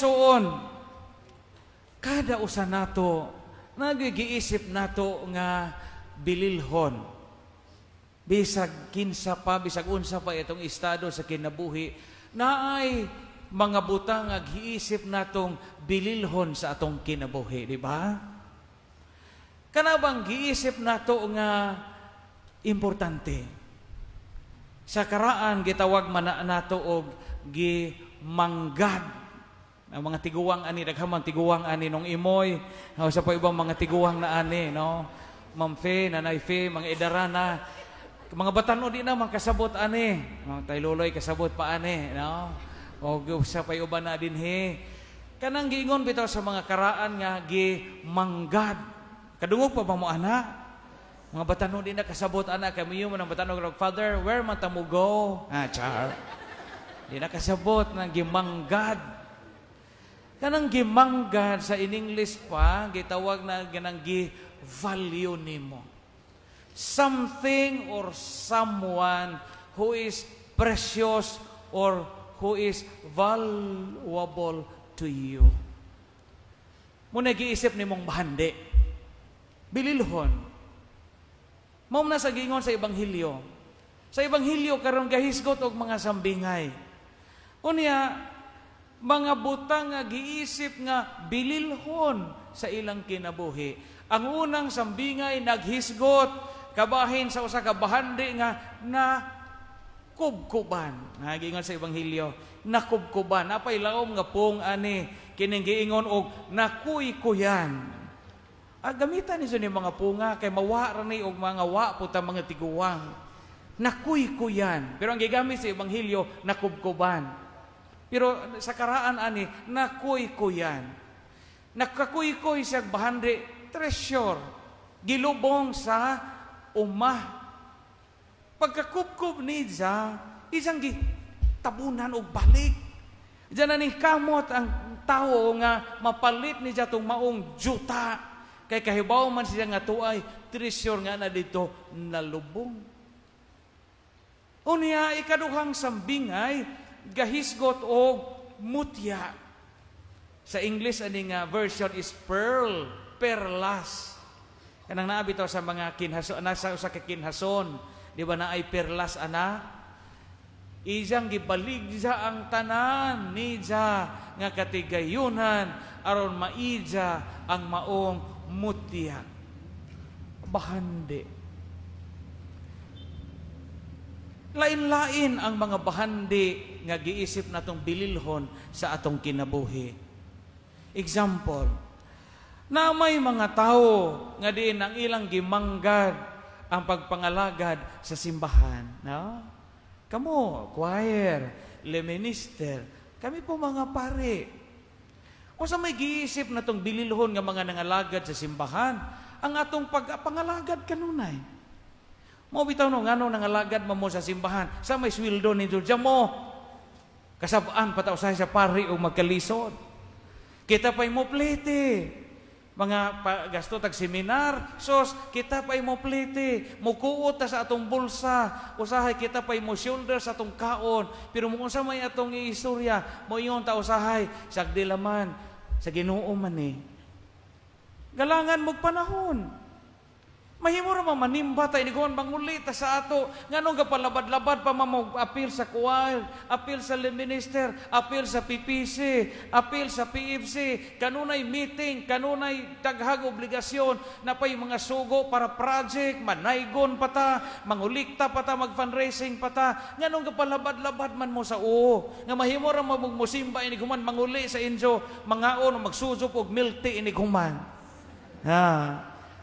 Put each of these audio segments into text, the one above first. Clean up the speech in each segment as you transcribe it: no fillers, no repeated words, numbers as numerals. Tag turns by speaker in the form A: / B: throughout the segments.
A: igsuon, kada usa nato nagigiisip nato nga bililhon. Bisag kinsa pa, bisag unsa pa itong estado sa kinabuhi, naay mga butang nga giisip natong bililhon sa atong kinabuhi, di ba? Kana bang giisip nato nga importante? Sa karaan gitawag man nato og gimanggad. Ang mga tiguwang ani, daghamang tiguwang ani nung imoy, sa pa ibang mga tiguwang na ani, no? Ma'am Fe, Nanay Fe, mga idarana, mga batano di na makasabot ani, tay luloy kasabot pa ani, no? O sa pa uban na dinhi. Kanang giingon bitaw sa mga karaan nga gimanggad. Kadungog pa ba mo ana? Mga batano di na kasabot ana, kami yung mga batano grog, Father, where man ta mo go? Char. Di na kasabot ng gimanggad. Kanang gimanggad sa in English pa, gitawag na ganang gi-value nimo. Something or someone who is precious or who is valuable to you. Muna giisip nimong bahandi. Bililhon. Mao na sa gingon sa Ebanghelyo. Sa Ebanghelyo karon gahisgot og mga sambingay. Unya, mga butang nga giisip nga bililhon sa ilang kinabuhi. Ang unang sambingay naghisgot kabahin sa usa ka bahandi nga na kubkuban. Giingon sa Ebanghelyo, nakubkuban. Apay laom nga pong ani kining giingon og nakuykuyan. Gamitan niso ni mga punga kay mawa ra ni og mga wa puta mga tiguwang. Nakuykuyan. Pero ang gigamit sa Ebanghelyo nakubkuban. Pero sa karaan ani, nakuykuyan. Nakakuykoy siya bahandi, treasure. Gilubong sa umah. Pagkakubkub ni siya, isang tabunan o balik. Diyan na ning kamot ang tao nga mapalit ni siya itong maong juta. Kay kahibaw man siya nga tuay, treasure nga na dito nalubong. Unya, ikaduhang sambingay, gahisgot o mutya. Sa English, aning version is pearl, perlas. Kanang naabitaw sa mga kinhason, nasa usa ka kinhason, di ba na ay perlas ana? Ijang gibalig siya ang tanan ni siya nga katigayunan aron maija ang maong mutya. Bahandi. Lain-lain ang mga bahandi nga giisip natong bililhon sa atong kinabuhi. Example, na may mga tao nga diin ang ilang gimanggad ang pagpangalagad sa simbahan. No? Kamo, choir, le minister, kami po mga pare. O sa may giisip natong bililhon nga mga nangalagad sa simbahan, ang atong pagpangalagad kanunay. Mo bitaw no ngano nangalagad mo sa simbahan, sa may sweldo ni Diyan mo. Kasabaan pataw sa pari o magkalisod. Kita pa'y mo plete. Mga gasto tag seminar, sos kita pa'y mo plete. Mukuot sa atong bulsa. Usahay kita pa'y mo shoulder sa atong kaon. Pero mo unsa may atong istorya, mo iyon ta usahay sagdilaman sa Ginoo man ni. Galangan mo panahon. Mahimo ra manimba tayo, inigawan mangulita sa ato. Nganong kapalabad-labad pa apil sa choir, apil sa minister, apil sa PPC, apil sa PFC, kanunay meeting, kanunay daghang obligasyon, na pa'y mga sugo para project, manaygon pa ta, mangulikta pa ta, mag-fundraising pa ta. Nganong kapalabad-labad man mo sa nga mahimo ra musimba, inigawan manguli sa inyo, mangaon, magsusup og milti, inigawan.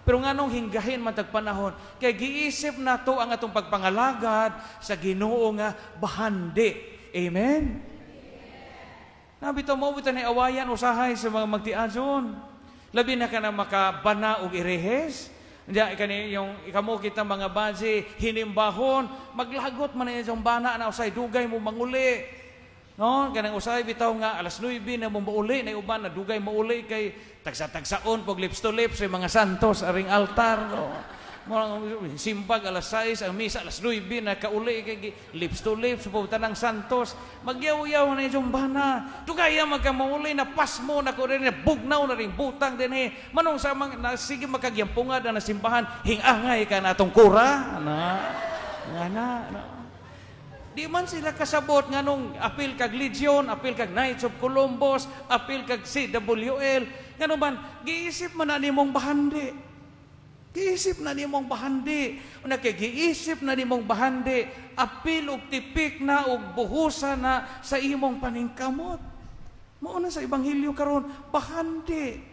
A: Pero nganong hinggahin man tagpanahon, kay giisip nato ang atong pagpangalagad sa Ginoo nga bahandi. Amen? Nabito mo bitaw ni awayan usahay sa mga magtiadyon. Labi na ka na makabana og irehes. Diya kani yung ikamo kita mga baji hinimbahon, maglagot man ni yung bana na usay dugay mo manguli. No, kanang usay bitaw nga alas 9 na mo mauli na uban na dugay mauli kay tagsa-tagsaon pag lips to lips sa mga santos aring altar. No? Simpag alas 6, ang misa alas 9, nakauli kay lips to lips, pupunta ng Santos. Magyaw-yaw na yung bana. Tugaya magkamauli na pasmo na ko rin, bugnaw na rin, butang din eh. Manong sa mga, sige makagyampunga na simbahan, hingangay ka na itong kura. Di man sila kasabot nga nung apil kag Legion, apil kag Knights of Columbus, apil kag CWL. Nga man, giisip man na nimong bahandi. Giisip na nimong bahandi. Una kay giisip na nimong bahandi, apil og tipik na og buhusa na sa imong paningkamot. Mao na sa Ebanghelyo karon, bahandi.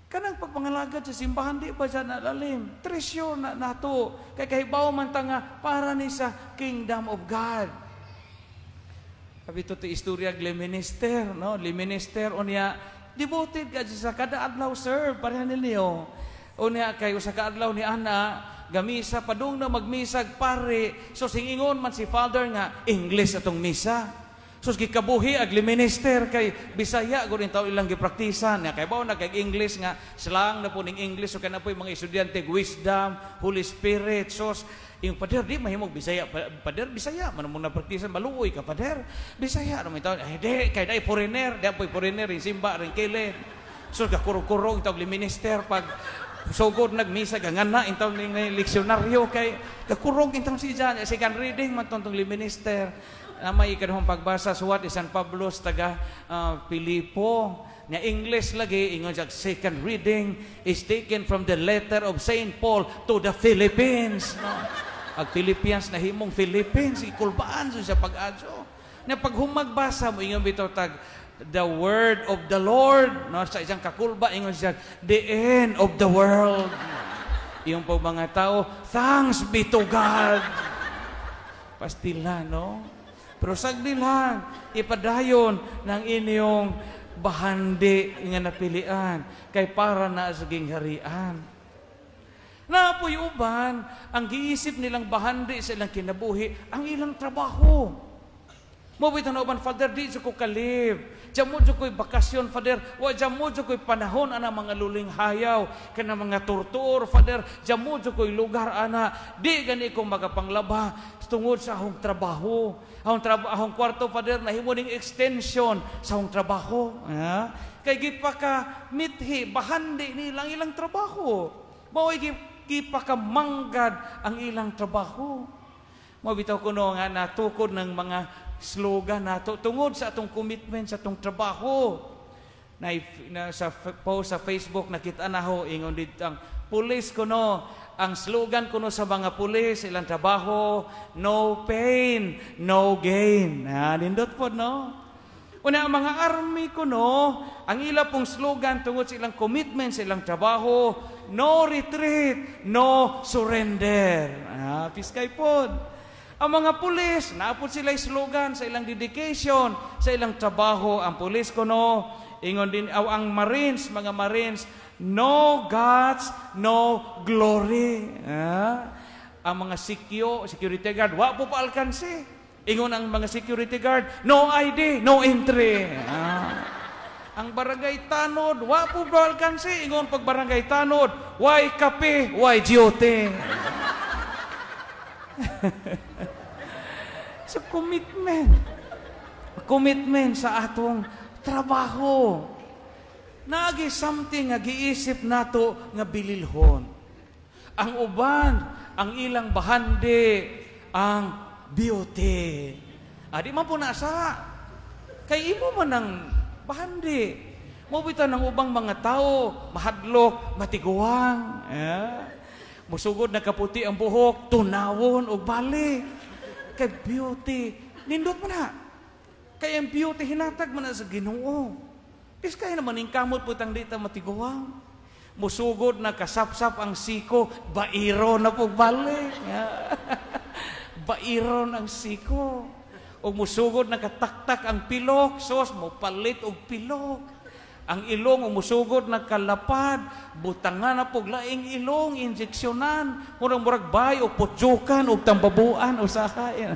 A: Kanang pagpangalagad sa simbahan, di ba siya nalalim? Tresyo na nato. Kaya kahibaw man tanga para ni sa Kingdom of God. Sabi ito istorya ng Leminister, no? Leminister, unya, devoted ka sa kada adlaw, sir, parehan ninyo. Unya, kayo sa kaadlaw ni Ana, gamisa, padung na magmisag pare. So, singingon man si Father nga, English atong misa. So, gikabuhi ag minister kay Bisaya gurin taw ilang gipraktisan. Kay bao na kay English nga slang na po ning English so kana po yung mga estudyante wisdom, Holy Spirit. So, yung pader di mahimog Bisaya, pader Bisaya man mo na praktisan maluoy ka pader. Bisaya naman taw di kay dai foreigner, di po foreigner rin simba rin kailan. So kakurog-kurog taw minister pag sugod nagmisa gangana intaw ning leksyonaryo kay kakurog intaw si Jan second reading man tong minister. May ikanhong pagbasa suwat San Pablo taga Pilipo na English lagi ingon sa second reading is taken from the letter of Saint Paul to the Philippines, no? Ang Philippines na himong Philippines ikulbaan sa pag-adyo na paghumagbasa mo ingon bitaw tag the word of the Lord, no? Sa isang kakulba ingon siya the end of the world. Yung po mga tao, thanks be to God. Pastila, no? Pero sagdi lang, ipadayon ng inyong bahandi nga napilian kay para na sa gingharian. Na po yung uban, ang giisip nilang bahandi sa ilang kinabuhi, ang ilang trabaho. Mabitan na uban, Father, di ko kalib. Diyan mo ko'y bakasyon, Father. Wa diyan mo ko'y panahon, ana mga luling hayaw, kana mga tortur, Father. Diyan mo ko'y lugar, ana. Di gani kong magapanglaba tungod sa akong trabaho. Akong kwarto, Father, nahimo ning extension sa akong trabaho. Kay gipaka mithi, bahandi nilang ilang trabaho. Maway gipaka manggad ang ilang trabaho. Mabitaw ko no nga natukod ng mga slogan nato tungod sa atong commitment sa atong trabaho. Sa post sa Facebook nakita na ho ingon dito ang pulis kuno, ang slogan kuno sa mga pulis ilang trabaho, no pain, no gain. Nindot po, no? Una ang mga army kuno, ang ila pong slogan tungod sa ilang commitment sa ilang trabaho, no retreat, no surrender. Piskay po. Ang mga pulis, naapod sila slogan sa ilang dedication, sa ilang trabaho. Ang pulis kuno, ingon din, ang Marines, mga Marines, no gods, no glory. Ang mga security guard, wa po paalkansi. Ingon ang mga security guard, no ID, no entry. Ang barangay tanod, wa po paalkansi. Ingon pag barangay tanod, why kape, why duty. So commitment sa atong trabaho. Naagi something nga giisip nato nga bililhon. Ang uban, ang ilang bahandi, ang beauty. Di man po nasa. Kay imo man ang bahandi. Mabitan ng ubang mga tao, mahadlok, matiguang. Musugod na kaputi ang buhok, tunawon o bali. Kay beauty, nindot mo na. Kaya ang beauty, hinatag mo na sa Ginoo. Is kaya naman yung kamot putang dita matiguang. Musugod na kasapsap ang siko, bairo na po bali. Bairon ang siko. O musugod na kataktak ang pilok, sos mo palit og pilok. Ang ilong umusugod nagkalapad, butangan na pog laing ilong, injeksyonan, murag-murag bay o putsukan o tambabuan o sahain.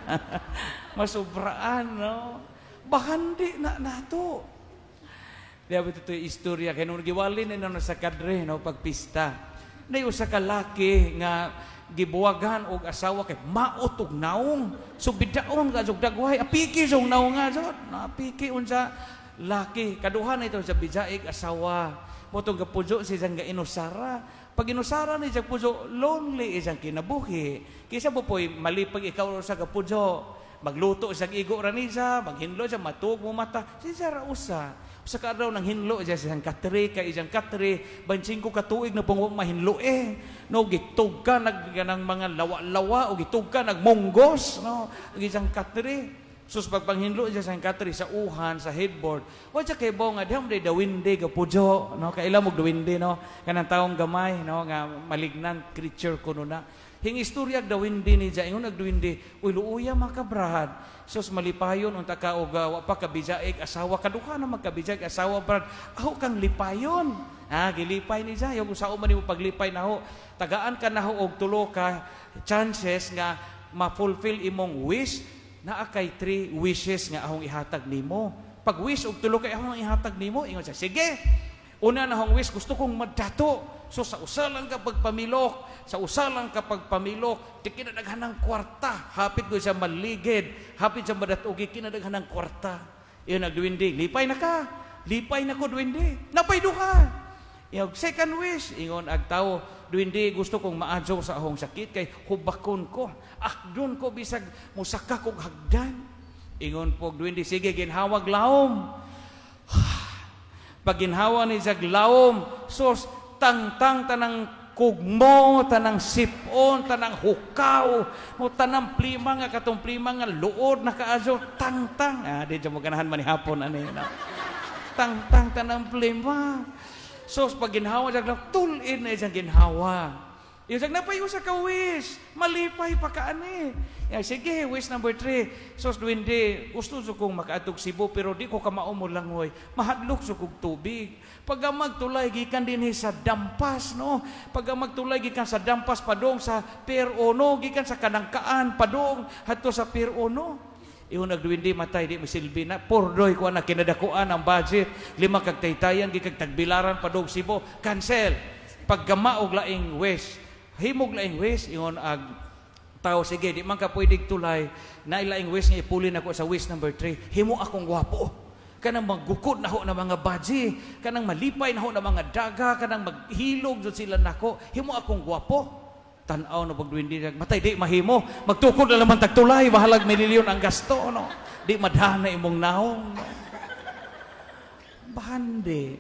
A: Masubraan, no? Bahandi na nato. Diya ba ito yung istorya, kaya nung giwalin na sa kadre, no, pagpista. Nay usa ka laki nga gibuwagan og asawa kay maot og naong. So bidaon ka jud dagway, apiki jud naong nga jud. Apiki unsa laki kaduha na ito sa bijaig asawa. Motong gapujo si jang inusara. Pag inusara ni jang pujo, lonely isang kinabuhi. Kisa po po'y malipag ikaw sa kapujo. Magluto isang igo ranisa, maghinlo siya, matug mo mata. Siya rausa. Sa kaaraw ng hinlo siya isang katri, kay isang katri, bansing ko katuig na pong mahinlo No, gitug ka ng mga lawa-lawa, o gitug ka nagmonggos. No, isang katri. Sus pagpanghinlo siya sa katri sa uhan, sa headboard. Wa siya kay nga diham day dawindi kapujo, no? Kaila mo dawindi, no? Kanang taong gamay, no? Nga malignant creature kuno na. Hing istorya dawindi ni ja ingon nagdawindi, uy luuya makabrad. Sus malipayon unta ka og wa pa kabijaig asawa kaduha na magkabijaig asawa brad. Aho kang lipayon. Gilipay ni ja, yung sao man nimo paglipay naho. Tagaan ka naho og tulo ka chances nga ma-fulfill imong wish. Naa kay 3 wishes nga ahong ihatag nimo. Pag wish og tulo kay ahong ihatag nimo, ingon siya, sige. Una na ahong wish, gusto kong madato. So sa usalang ka pagpamilok, sa usalang ka pagpamilok, di kinadaghan ng kwarta. Hapit ko siya maligid, hapit siya madatugi, kinadaghan ng kwarta. Iyon nagduwindi, lipay na ka. Lipay na ko duwindi. Napay duha. Yung second wish, ingon agtaw, duwindi gusto kong maadyo sa ahong sakit kay hubakon ko. Akdon ko bisag musaka kong hagdan. Ingon po duwindi, sige ginhawag laom. Pag ginhawa ni jag laom, sos tangtang tanang kugmo, tanang sipon, tanang hukaw, mo tanang plima nga katong plima nga luod na kaadyo tangtang. Di dyan mo ganahan manihapon ani na. Tangtang tanang plima. So, pag ginhawa, tulin na isang ginhawa. Yung napayo sa ka-wish, malipay pa ka ani. Sige, wish number 3. So, duwindi, gusto so kong makaatog Cebu, pero di ko kamao mo langoy. Mahadlok so kong tubig. Pag magtulay, gikan din sa dampas, no? Pag magtulay, gikan sa dampas, padong sa Pier 1, gikan sa Kanangkaan, padong, hato sa Pier 1. Iyon nagduwindi matay di masilbi na pordoy ko na kinadakuan ang budget 5 kag taytayan gikag tagbilaran padog Cebu cancel paggama og laing wish himog laing wish ingon ag tao sige di man ka pwedeng tulay na ilaing wish nga ipuli nako sa wish number 3 himo akong gwapo kanang maggukod na ho na mga baji kanang malipay na ho na mga daga kanang maghilog jud sila nako himo akong gwapo tanaw na pagduwindi matay di mahimo magtukod na naman tagtulay bahalag milyon ang gasto no di madhana imong naong no? Bahandi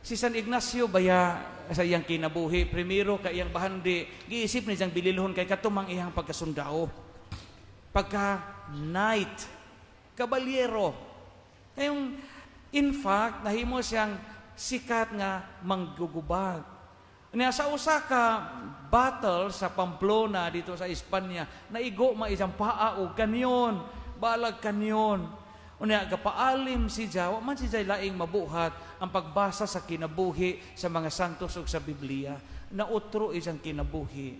A: si San Ignacio baya sa iyang kinabuhi primero kay iyang bahandi giisip ni siyang bililhon kay katumang iyang pagkasundao pagka knight kabalyero kayong in fact nahimo siyang sikat nga manggugubag. Sa usa ka battle sa Pamplona dito sa Espanya, naigo maisang paa o kanyon, balag kanyon. Unya gapaalim si Jawa, man si Jay laing mabuhat ang pagbasa sa kinabuhi sa mga santos ug sa Biblia. Nautro isang kinabuhi.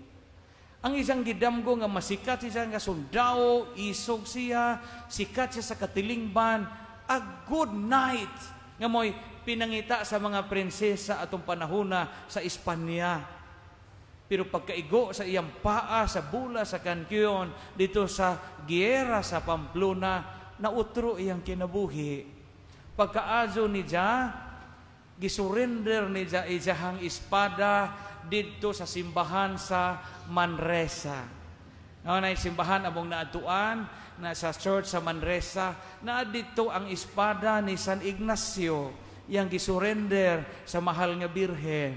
A: Ang isang gidamgo nga masikat siya nga sundao, isog siya, sikat siya sa katilingban, a good night nga mo'y pinangita sa mga prinsesa atong panahona sa Espanya. Pero pagkaigo sa iyang paa, sa bula, sa kankyon, dito sa giyera sa Pamplona, nautro iyang kinabuhi. Pagkaazo ni Jah, gisurrender ni Jah ijahang espada dito sa simbahan sa Manresa. Na simbahan among naatuan na sa church sa Manresa, na dito ang espada ni San Ignacio yang gisurrender sa mahal nga birhen.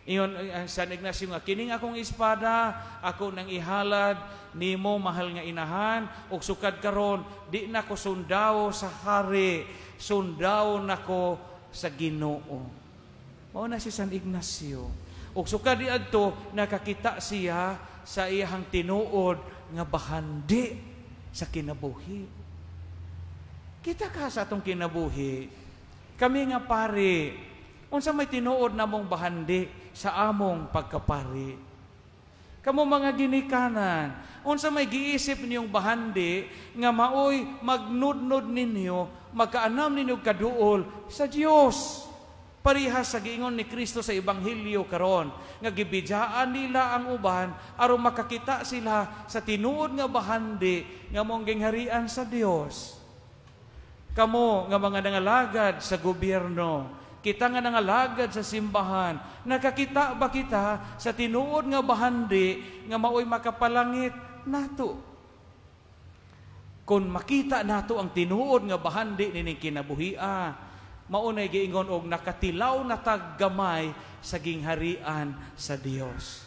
A: Iyon San Ignacio nga kining akong espada ako nang ihalad nimo mahal nga inahan ug sukad karon di na ko sundao sa hari sundao nako sa Ginoo. Mao na si San Ignacio ug sukad diadto nakakita siya sa iyang tinuod nga bahandi sa kinabuhi. Kita ka sa atong kinabuhi kami nga pari, unsa may tinuod namong bahandi sa among pagkapari. Kamo mga ginikanan, unsa may giisip niyong bahandi nga maoy magnudnod ninyo, magkaanam ninyo kaduol sa Dios. Parihas sa giingon ni Kristo sa Ebanghelyo karon nga gibidyaan nila ang uban aron makakita sila sa tinuod nga bahandi nga mong gingharian sa Dios. Kamo nga mga nangalagad sa gobyerno, kita nga nangalagad sa simbahan, nakakita ba kita sa tinuod nga bahandi nga maoy makapalangit nato? Kung makita nato ang tinuod nga bahandi nining kinabuhia, maunay giingon og nakatilaw na taggamay sa gingharian sa Dios.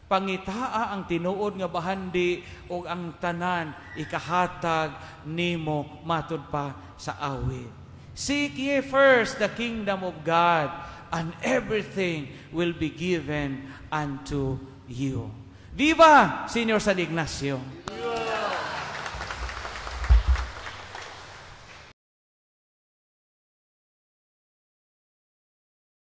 A: Pangitaa ang tinuod nga bahandi og ang tanan ikahatag nimo matud pa sa awit. Seek ye first the kingdom of God, and everything will be given unto you. Viva Senior San Ignacio!